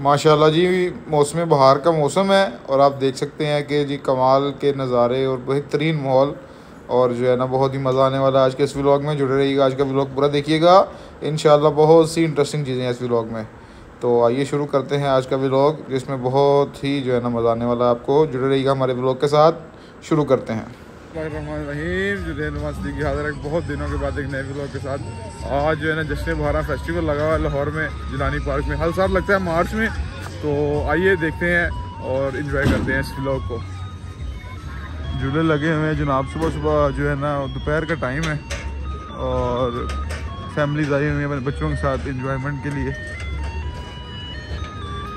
माशाल्लाह जी, मौसम बहार का मौसम है और आप देख सकते हैं कि जी कमाल के नज़ारे और बेहतरीन माहौल और जो है ना बहुत ही मज़ा आने वाला है। आज के इस व्लॉग में जुड़े रहिएगा, आज का व्लॉग पूरा देखिएगा, इंशाल्लाह बहुत सी इंटरेस्टिंग चीज़ें हैं इस व्लॉग में। तो आइए शुरू करते हैं आज का व्लॉग, जिसमें बहुत ही जो है ना मज़ा आने वाला है। आपको जुड़े रहिएगा हमारे व्लॉग के साथ, शुरू करते हैं। जुनैद नवाज सिद्दीकी हाज़िर है बहुत दिनों के बाद एक नए व्लॉग के साथ। आज जो है ना जश्न बहारा फेस्टिवल लगा हुआ है लाहौर में, जिलानी पार्क में, हर साल लगता है मार्च में। तो आइए देखते हैं और इन्जॉय करते हैं इस व्लॉग को। झूले लगे हुए हैं जनाब, सुबह सुबह जो है ना दोपहर का टाइम है और फैमिलीज आई हुई हैं अपने बच्चों के साथ इंजॉयमेंट के लिए।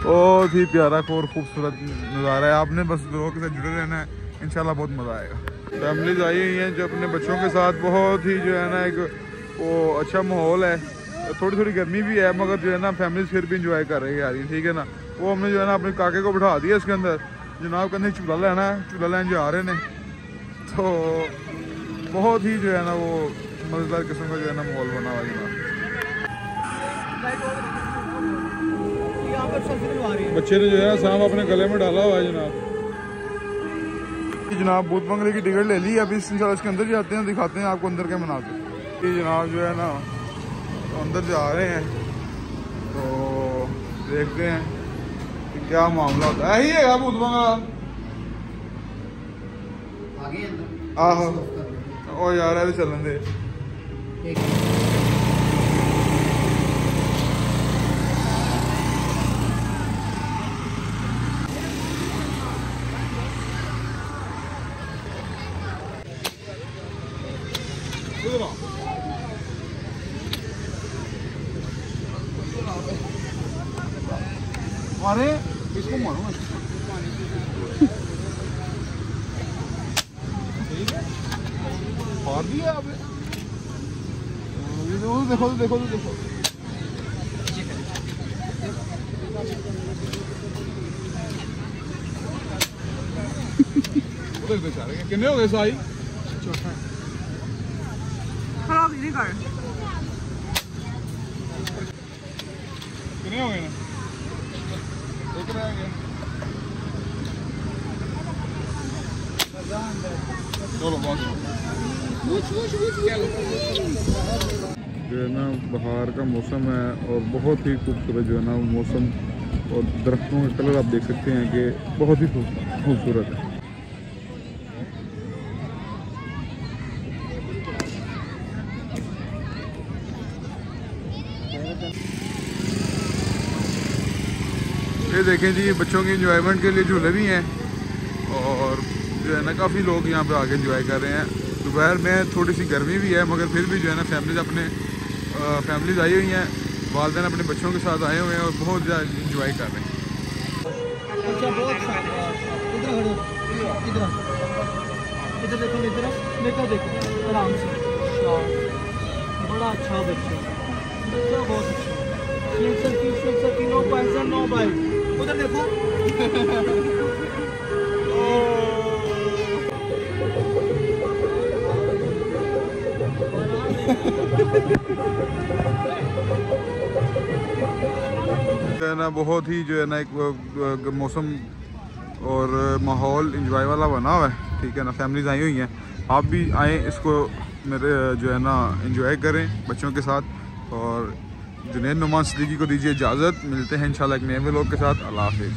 बहुत ही प्यारा और खूबसूरत नज़ारा है, आपने बस लोगों के साथ जुड़े रहना है, इंशाल्लाह बहुत मज़ा आएगा। फैमिलीज आई हुई हैं जो अपने बच्चों के साथ, बहुत ही जो है ना एक वो अच्छा माहौल है। थोड़ी थोड़ी गर्मी भी है मगर जो है ना फैमिलीज फिर भी इंजॉय कर रही है यार, ठीक है ना। वो हमने जो है ना अपने काके को बिठा दिया इसके अंदर, जनाब कहते चूल्हा लेना है, चूल्हा लेने जा रहे हैं। तो बहुत ही जो है ना वो मज़ेदार किस्म का जो है ना माहौल बना हुआ जनाब। बच्चे ने जो है ना सांप अपने गले में डाला हुआ है जनाब। जनाब भूत बंगले की टिकट ले ली, अभी इंशाल्लाह इसके अंदर जाते हैं, दिखाते हैं आपको अंदर क्या मनाते हैं। ये जनाब जो है ना तो अंदर जा रहे हैं, तो देखते हैं कि क्या मामला होता है। यही है भूत बंगला आहो ओ यार है चलन दे। अरे इसको मारो मार दिया आपने। देखो देखो देखो बेचारे कितने हो गए साई? खराब ही नहीं कर कितने हो गए ना? चलो बस जो है ना बहार का मौसम है और बहुत ही खूबसूरत जो है ना मौसम और दरख्तों का कलर आप देख सकते हैं कि बहुत ही खूबसूरत है। ये देखें जी, बच्चों की इंजॉयमेंट के लिए झूले भी हैं और जो है ना काफ़ी लोग यहाँ पे आके इंजॉय कर रहे हैं। दोपहर में थोड़ी सी गर्मी भी है मगर फिर भी जो है ना फैमिलीज आई हुई हैं, वालिदैन अपने बच्चों के साथ आए हुए हैं और बहुत ज़्यादा इंजॉय कर रहे हैं। बड़ा अच्छा बच्चा, बहुत अच्छा। उधर देखो है ना बहुत ही जो है ना एक मौसम और माहौल इंजॉय वाला बना हुआ है, ठीक है ना। फैमिलीज आई हुई हैं, आप भी आएँ, इसको मेरे जो है ना इंजॉय करें बच्चों के साथ। और जुनैद नवाज सिद्दीकी को दीजिए इजाज़त, मिलते हैं इंशाल्लाह एक नए व्लॉग के साथ। अल्लाह हाफिज़।